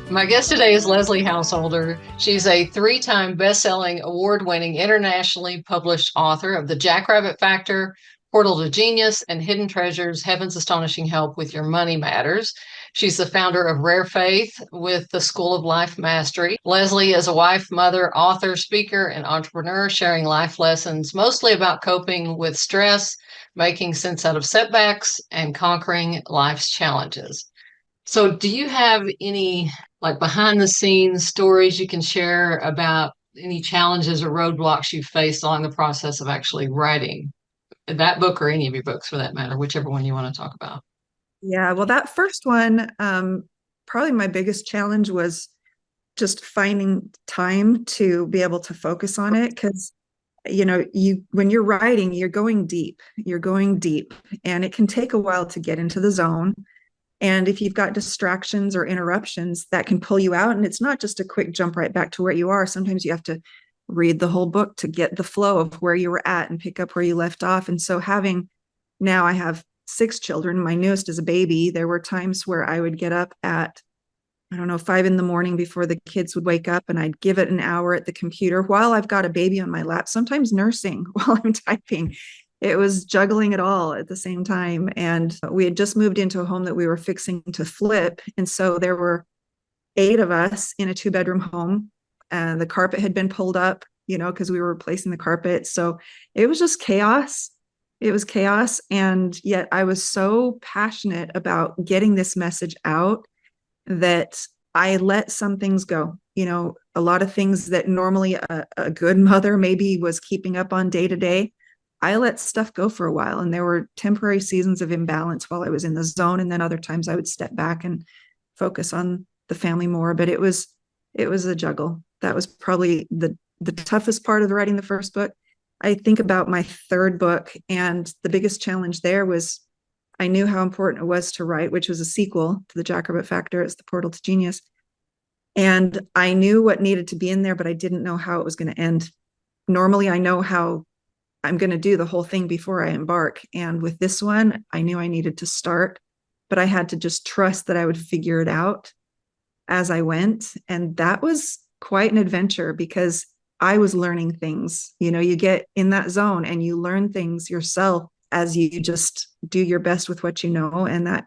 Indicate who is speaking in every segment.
Speaker 1: My guest today is Leslie Householder. She's a 3-time best-selling, award-winning, internationally published author of The Jackrabbit Factor, Portal to Genius, and Hidden Treasures, Heaven's Astonishing Help with Your Money Matters. She's the founder of Rare Faith with the School of Life Mastery. Leslie is a wife, mother, author, speaker, and entrepreneur, sharing life lessons mostly about coping with stress, making sense out of setbacks, and conquering life's challenges. So do you have any behind the scenes stories you can share about any challenges or roadblocks you faced along the process of actually writing that book or any of your books for that matter, whichever one you want to talk about?
Speaker 2: Yeah, well, that first one, probably my biggest challenge was just finding time to be able to focus on it. Because, when you're writing, you're going deep, and it can take a while to get into the zone. And if you've got distractions or interruptions, that can pull you out. And it's not just a quick jump right back to where you are. Sometimes you have to read the whole book to get the flow of where you were at and pick up where you left off. And so now I have 6 children. My newest is a baby. There were times where I would get up at, 5 a.m. before the kids would wake up, and I'd give it an hour at the computer while I've got a baby on my lap, sometimes nursing while I'm typing. It was juggling it all at the same time. And we had just moved into a home that we were fixing to flip. And so there were 8 of us in a 2-bedroom home, and the carpet had been pulled up, because we were replacing the carpet. So it was just chaos. It was chaos. And yet I was so passionate about getting this message out that I let some things go. A lot of things that normally a good mother maybe was keeping up on day to day, I let stuff go for a while. And there were temporary seasons of imbalance while I was in the zone. And then other times I would step back and focus on the family more. But it was a juggle. That was probably the toughest part of writing the first book. I think about my third book, and the biggest challenge there was I knew how important it was to write, which was a sequel to The Jackrabbit Factor. It's the Portal to Genius. And I knew what needed to be in there, but I didn't know how it was going to end. Normally, I know how I'm going to do the whole thing before I embark. And with this one, I knew I needed to start, but I had to just trust that I would figure it out as I went. And that was quite an adventure, because I was learning things. You get in that zone and you learn things yourself as you just do your best with what you know. And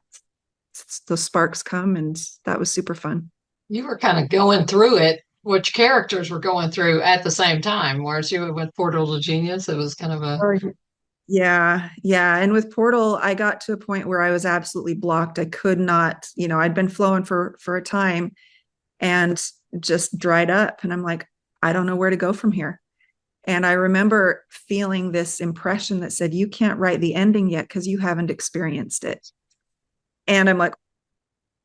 Speaker 2: those sparks come, and that was super fun.
Speaker 1: You were kind of going through it, which characters were going through at the same time, whereas you with Portal to Genius, it was kind of a...
Speaker 2: Yeah. And with Portal, I got to a point where I was absolutely blocked. I could not, I'd been flowing for a time and just dried up. And I'm like, I don't know where to go from here. And I remember feeling this impression that said, you can't write the ending yet because you haven't experienced it. And I'm like,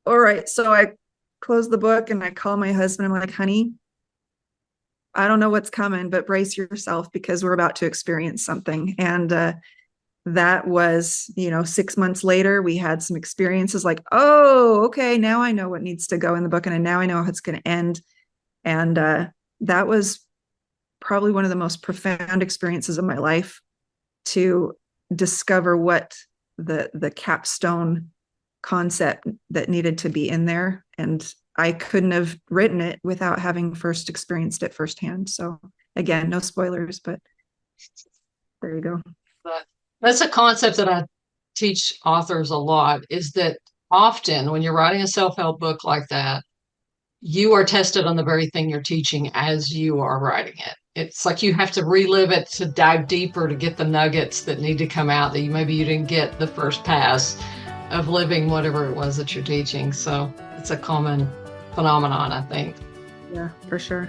Speaker 2: all right. So I close the book and I call my husband. I'm like, honey, I don't know what's coming, but brace yourself, because we're about to experience something. And that was, 6 months later, we had some experiences like, oh, okay, now I know what needs to go in the book, and now I know how it's going to end. And that was probably one of the most profound experiences of my life, to discover what the capstone concept that needed to be in there. And I couldn't have written it without having first experienced it firsthand. So again, no spoilers, but there you go.
Speaker 1: But that's a concept that I teach authors a lot, is that often when you're writing a self-help book like that, you are tested on the very thing you're teaching as you are writing it. It's like you have to relive it to dive deeper to get the nuggets that need to come out that maybe you didn't get the first pass of living whatever it was that you're teaching. So it's a common phenomenon, I think.
Speaker 2: Yeah, for sure.